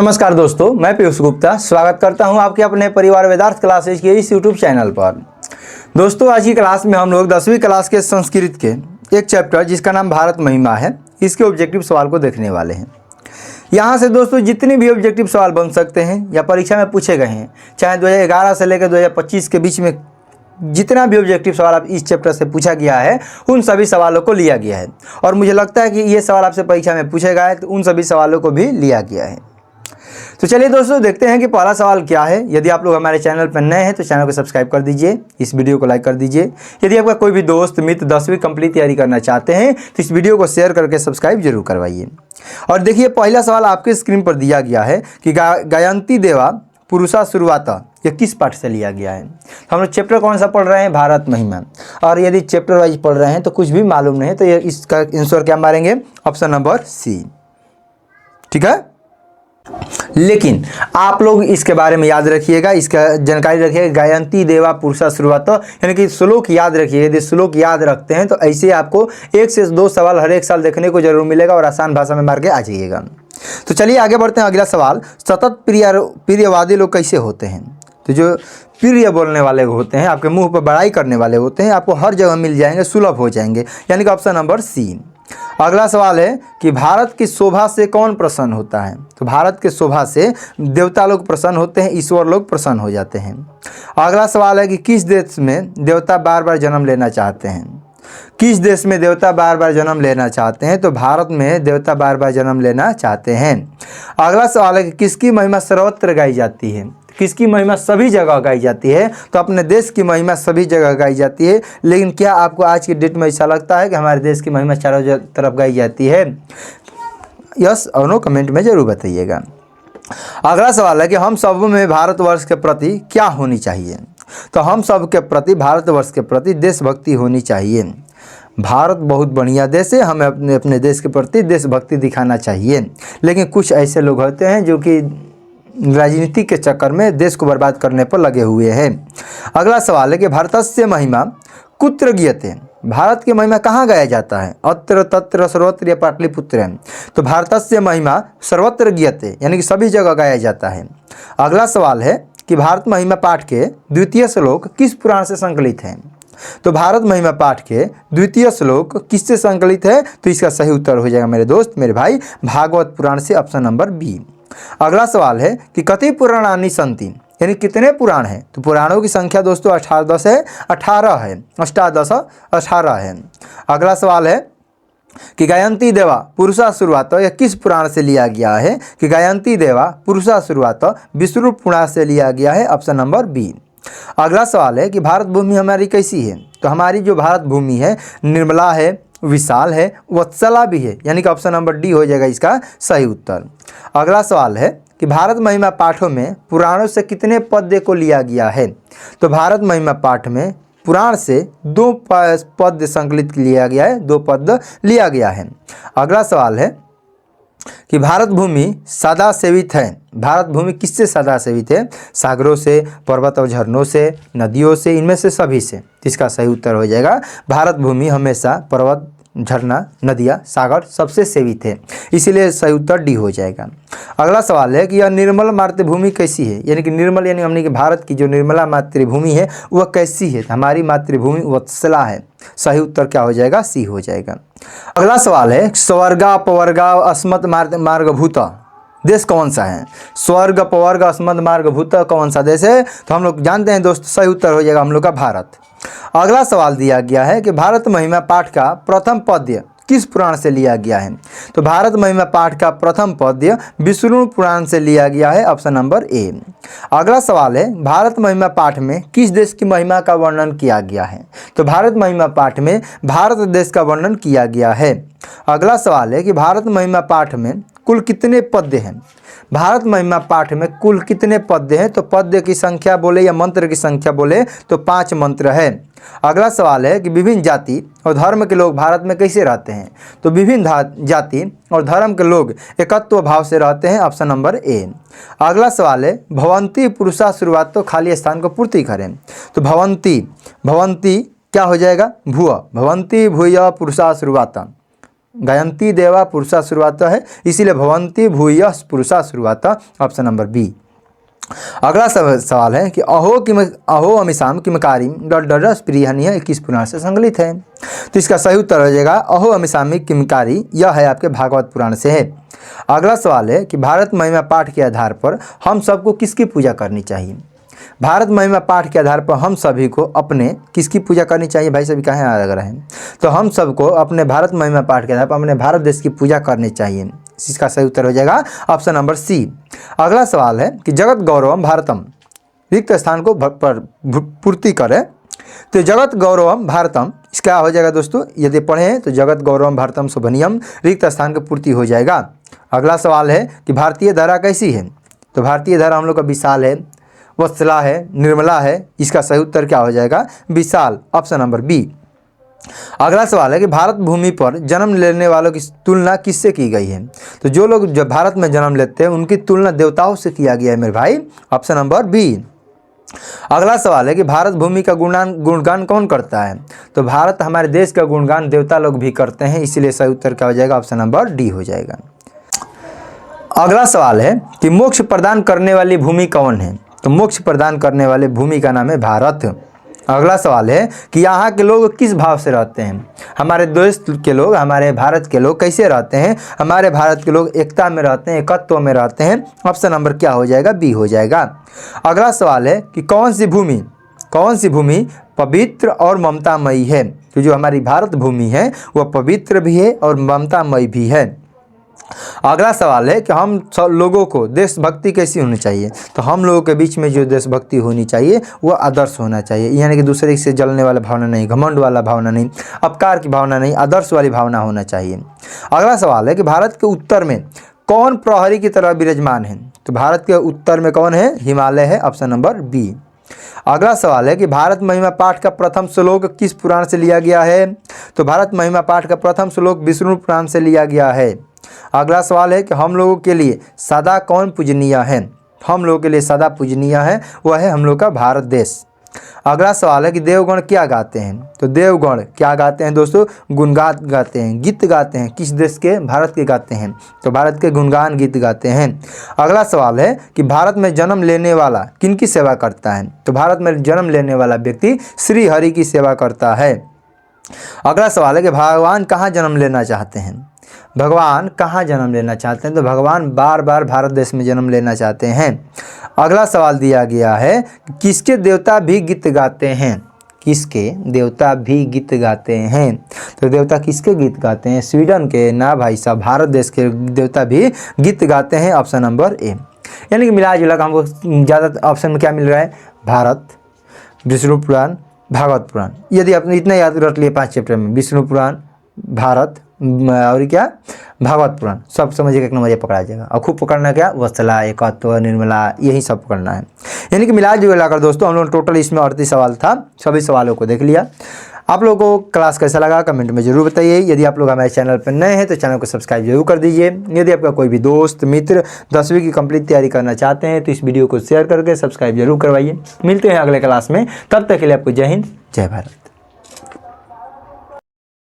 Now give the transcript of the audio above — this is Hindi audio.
नमस्कार दोस्तों, मैं पीयूष गुप्ता स्वागत करता हूं आपके अपने परिवार वेदार्थ क्लासेज के इस यूट्यूब चैनल पर। दोस्तों, आज की क्लास में हम लोग 10वीं क्लास के संस्कृत के एक चैप्टर जिसका नाम भारत महिमा है, इसके ऑब्जेक्टिव सवाल को देखने वाले हैं। यहाँ से दोस्तों जितने भी ऑब्जेक्टिव सवाल बन सकते हैं या परीक्षा में पूछे गए हैं, चाहे 2011 से लेकर 2025 के बीच में जितना भी ऑब्जेक्टिव सवाल आप इस चैप्टर से पूछा गया है, उन सभी सवालों को लिया गया है। और मुझे लगता है कि ये सवाल आपसे परीक्षा में पूछे गए तो उन सभी सवालों को भी लिया गया है। तो चलिए दोस्तों देखते हैं कि पहला सवाल क्या है। यदि आप लोग हमारे चैनल पर नए हैं तो चैनल को सब्सक्राइब कर दीजिए, इस वीडियो को लाइक कर दीजिए। यदि आपका कोई भी दोस्त मित्र 10वीं कंप्लीट तैयारी करना चाहते हैं तो इस वीडियो को शेयर करके सब्सक्राइब जरूर करवाइए। और देखिए, पहला सवाल आपके स्क्रीन पर दिया गया है कि गायंती देवा पुरुषा शुरुआता, ये किस पाठ से लिया गया है। हम लोग चैप्टर कौन सा पढ़ रहे हैं? भारत महिमा। और यदि चैप्टर वाइज पढ़ रहे हैं तो कुछ भी मालूम नहीं है तो ये इसका आंसर क्या मारेंगे? Option number C. ठीक है, लेकिन आप लोग इसके बारे में याद रखिएगा, इसका जानकारी रखिएगा। गायंती देवा पुरुषा शुरुआत, यानी कि श्लोक याद रखिएगा। यदि श्लोक याद रखते हैं तो ऐसे आपको 1 से 2 सवाल हर एक साल देखने को जरूर मिलेगा और आसान भाषा में मार के आ जाइएगा। तो चलिए आगे बढ़ते हैं। अगला सवाल, सतत प्रियवादी लोग कैसे होते हैं? तो जो प्रिय बोलने वाले होते हैं, आपके मुंह पर बड़ाई करने वाले होते हैं, आपको हर जगह मिल जाएंगे, सुलभ हो जाएंगे, यानी कि ऑप्शन नंबर सी। अगला सवाल है कि भारत की शोभा से कौन प्रसन्न होता है? तो भारत के शोभा से देवता लोग प्रसन्न होते हैं, ईश्वर लोग प्रसन्न हो जाते हैं। अगला सवाल है कि किस देश में देवता बार बार जन्म लेना चाहते हैं? किस देश में देवता बार बार जन्म लेना चाहते हैं? तो भारत में देवता बार बार जन्म लेना चाहते हैं। अगला सवाल है कि किसकी महिमा सर्वत्र गाई जाती है? किसकी महिमा सभी जगह गाई जाती है? तो अपने देश की महिमा सभी जगह गाई जाती है। लेकिन क्या आपको आज की डेट में ऐसा लगता है कि हमारे देश की महिमा चारों तरफ गाई जाती है? यस और नो कमेंट में जरूर बताइएगा। अगला सवाल है कि हम सब में भारतवर्ष के प्रति क्या होनी चाहिए? तो हम सब के प्रति, भारतवर्ष के प्रति देशभक्ति होनी चाहिए। भारत बहुत बढ़िया देश है, हमें अपने देश के प्रति देशभक्ति दिखाना चाहिए। लेकिन कुछ ऐसे लोग होते हैं जो कि राजनीति के चक्कर में देश को बर्बाद करने पर लगे हुए हैं। अगला सवाल है कि भारतस्य महिमा कुत्र गीयते, भारत की महिमा कहाँ गाया जाता है? अत्र तत्र सर्वत्र या पाटलिपुत्र है। तो भारतस्य महिमा सर्वत्र गीयते, यानी कि सभी जगह गाया जाता है। अगला सवाल है कि भारत महिमा पाठ के द्वितीय श्लोक किस पुराण से संकलित है? तो भारत महिमा पाठ के द्वितीय श्लोक किससे संकलित है? तो इसका सही उत्तर हो जाएगा मेरे दोस्त, मेरे भाई, भागवत पुराण से, ऑप्शन नंबर बी। अगला सवाल है कि कति पुराणानि सन्ति, यानी कितने पुराण हैं? तो पुराणों की संख्या दोस्तों 18 है, 18 है। अगला सवाल है कि गायंती देवा पुरुषा शुरुआत, यह किस पुराण से लिया गया है? कि गायंती देवा पुरुषा शुरुआत विष्णु पुराण से लिया गया है, ऑप्शन नंबर बी। अगला सवाल है कि भारत भूमि हमारी कैसी है? तो हमारी जो भारत भूमि है निर्मला है, विशाल है, वत्सला भी है, यानी कि ऑप्शन नंबर डी हो जाएगा इसका सही उत्तर। अगला सवाल है कि भारत महिमा पाठों में पुराणों से कितने पद्य को लिया गया है? तो भारत महिमा पाठ में पुराण से 2 पद्य संकलित लिया गया है, 2 पद्य लिया गया है। अगला सवाल है कि भारत भूमि सदा सेवित है। भारत भूमि किससे सदा सेवित है? सागरों से, पर्वत और झरनों से, नदियों से, इनमें से सभी से। इसका सही उत्तर हो जाएगा भारत भूमि हमेशा पर्वत, झरना, नदियाँ, सागर सबसे सेवित है, इसीलिए सही उत्तर डी हो जाएगा। अगला सवाल है कि यह निर्मल मातृभूमि कैसी है? यानी कि निर्मल यानी हमने कि भारत की जो निर्मला मातृभूमि है वह कैसी है? हमारी मातृभूमि वत्सला है। सही उत्तर क्या हो जाएगा? सी हो जाएगा। अगला सवाल है स्वर्गा अपवर्गा अस्मत् मार्गभूत देश कौन सा है? स्वर्ग अपवर्ग अस्मत् मार्गभूत कौन सा देश है? तो हम लोग जानते हैं दोस्त, सही उत्तर हो जाएगा हम लोग का भारत। अगला सवाल दिया गया है कि भारत महिमा पाठ का प्रथम पद्य किस पुराण से लिया गया है? तो भारत महिमा पाठ का प्रथम पद्य विष्णु पुराण से लिया गया है, ऑप्शन नंबर ए। अगला सवाल है भारत महिमा पाठ में किस देश की महिमा का वर्णन किया गया है? तो भारत महिमा पाठ में भारत देश का वर्णन किया गया है। अगला सवाल है कि भारत महिमा पाठ में कुल कितने पद्य हैं? भारत महिमा पाठ में कुल कितने पद्य हैं? तो पद्य की संख्या बोले या मंत्र की संख्या बोले तो 5 मंत्र है। अगला सवाल है कि विभिन्न जाति और धर्म के लोग भारत में कैसे रहते हैं? तो विभिन्न जाति और धर्म के लोग एकत्व भाव से रहते हैं, ऑप्शन नंबर ए। अगला सवाल है भवंती पुरुषा शुरुआत, तो खाली स्थान को पूर्ति करें। तो भवंती क्या हो जाएगा? भुव, भवंती भूय पुरुषा शुरुआत, गायंती देवा पुरुषा शुरुआत है, इसीलिए भवंती भूयः पुरुषा शुरुआत। Option number B. अगला सवाल है कि अहो अमिशाम किमकारी डॉट प्रियहनीय 21 पुराण से संकलित है। तो इसका सही उत्तर हो जाएगा अहो अमिशामी किमकारी, यह है आपके भागवत पुराण से है। अगला सवाल है कि भारत महिमा पाठ के आधार पर हम सबको किसकी पूजा करनी चाहिए। भारत महिमा पाठ के आधार पर हम सभी को अपने किसकी पूजा करनी चाहिए। भाई सभी कहाँ लग रहे हैं, तो हम सबको अपने भारत महिमा पाठ के आधार पर अपने भारत देश की पूजा करनी चाहिए। इसका सही उत्तर हो जाएगा ऑप्शन नंबर सी। अगला सवाल है कि जगत गौरवम भारतम, रिक्त स्थान को पूर्ति करे। तो जगत गौरवम भारतम इसका हो जाएगा दोस्तों, यदि पढ़ें तो जगत गौरवम भारतम शुभनियम, रिक्त स्थान की पूर्ति हो जाएगा। अगला सवाल है कि भारतीय धारा कैसी है। तो भारतीय धारा हम लोग का विशाल है, वत्सला है, निर्मला है। इसका सही उत्तर क्या हो जाएगा, विशाल, ऑप्शन नंबर बी। अगला सवाल है कि भारत भूमि पर जन्म लेने वालों की तुलना किससे की गई है। तो जो लोग जब भारत में जन्म लेते हैं उनकी तुलना देवताओं से किया गया है मेरे भाई, ऑप्शन नंबर बी। अगला सवाल है कि भारत भूमि का गुणगान कौन करता है। तो भारत हमारे देश का गुणगान देवता लोग भी करते हैं, इसीलिए सही उत्तर क्या हो जाएगा, ऑप्शन नंबर डी हो जाएगा। अगला सवाल है कि मोक्ष प्रदान करने वाली भूमि कौन है। तो मोक्ष प्रदान करने वाले भूमि का नाम है भारत। अगला सवाल है कि यहाँ के लोग किस भाव से रहते हैं। हमारे देश के लोग, हमारे भारत के लोग कैसे रहते हैं। हमारे भारत के लोग एकता में रहते हैं, एकत्व में रहते हैं। ऑप्शन नंबर क्या हो जाएगा, बी हो जाएगा। अगला सवाल है कि कौन सी भूमि पवित्र और ममतामयी है। तो जो हमारी भारत भूमि है वह पवित्र भी है और ममतामयी भी है। अगला सवाल है कि हम सब लोगों को देशभक्ति कैसी होनी चाहिए। तो हम लोगों के बीच में जो देशभक्ति होनी चाहिए वह आदर्श होना चाहिए, यानी कि दूसरे से जलने वाला भावना नहीं, घमंड वाला भावना नहीं, अपकार की भावना नहीं, आदर्श वाली भावना होना चाहिए। अगला सवाल है कि भारत के उत्तर में कौन प्रहरी की तरह विराजमान है। तो भारत के उत्तर में कौन है, हिमालय है, ऑप्शन नंबर बी। अगला सवाल है कि भारत महिमा पाठ का प्रथम श्लोक किस पुराण से लिया गया है। तो भारत महिमा पाठ का प्रथम श्लोक विष्णु पुराण से लिया गया है। अगला सवाल है कि हम लोगों के लिए सदा कौन पूजनीय है। हम लोगों के लिए सदा पूजनीय है वह है हम लोग का भारत देश। अगला सवाल है कि देवगण क्या गाते हैं। तो देवगण क्या गाते हैं दोस्तों, गुणगान गाते हैं, गीत गाते हैं। किस देश के, भारत के गाते हैं, तो भारत के गुणगान गीत गाते हैं। अगला सवाल है कि भारत में जन्म लेने वाला किनकी सेवा करता है। तो भारत में जन्म लेने वाला व्यक्ति श्री हरि की सेवा करता है। अगला सवाल है कि भगवान कहाँ जन्म लेना चाहते हैं। भगवान कहाँ जन्म लेना चाहते हैं। तो भगवान बार बार भारत देश में जन्म लेना चाहते हैं। अगला सवाल दिया गया है किसके देवता भी गीत गाते हैं। किसके देवता भी गीत गाते हैं। तो देवता किसके गीत गाते हैं, स्वीडन के ना भाई साहब, भारत देश के देवता भी गीत गाते हैं, ऑप्शन नंबर ए। यानी कि मिला जुला हमको ज़्यादा ऑप्शन में क्या मिल रहा है, भारत, विष्णु पुराण, भागवत पुराण। यदि आपने इतना याद रख लिए 5 चैप्टर में, विष्णु पुराण, भारत और क्या भागवत पुराण, सब समझिए एक नंबर ये पकड़ा जाएगा। और खूब पकड़ना क्या, वत्सला, एकत्व, निर्मला, यही सब पकड़ना है। यानी कि मिला जुला कर दोस्तों हम लोग टोटल इसमें 38 सवाल था, सभी सवालों को देख लिया। आप लोगों को क्लास कैसा लगा कमेंट में जरूर बताइए। यदि आप लोग हमारे चैनल पर नए हैं तो चैनल को सब्सक्राइब जरूर कर दीजिए। यदि आपका कोई भी दोस्त मित्र 10वीं की कंप्लीट तैयारी करना चाहते हैं तो इस वीडियो को शेयर करके सब्सक्राइब जरूर करवाइए। मिलते हैं अगले क्लास में, तब तक के लिए आपको जय हिंद, जय भारत।